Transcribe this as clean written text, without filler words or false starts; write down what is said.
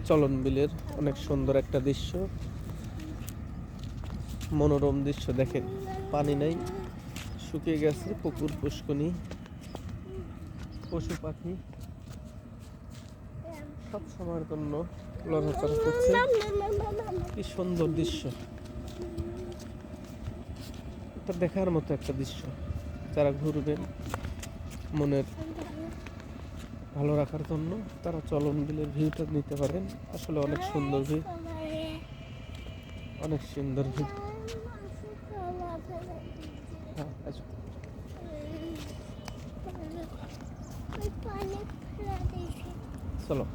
চলন বিলের অনেক সুন্দর একটা দৃশ্য, মনোরম দৃশ্য। দেখেন পানি নাই, শুকিয়ে গেছে পুকুর, পুষ্কনি, পশু পাখি সব সময়ের জন্য লড়াচড়া করছে। কি সুন্দর দৃশ্য, এটা দেখার মতো একটা দৃশ্য। যারা ঘুরবেন মনের ভালো রাখার জন্য তারা চলন বিলের ভিউটা নিতে পারেন। আসলে অনেক সুন্দর ভিউ, অনেক সুন্দর ভিউ। হ্যাঁ, আচ্ছা। চলো।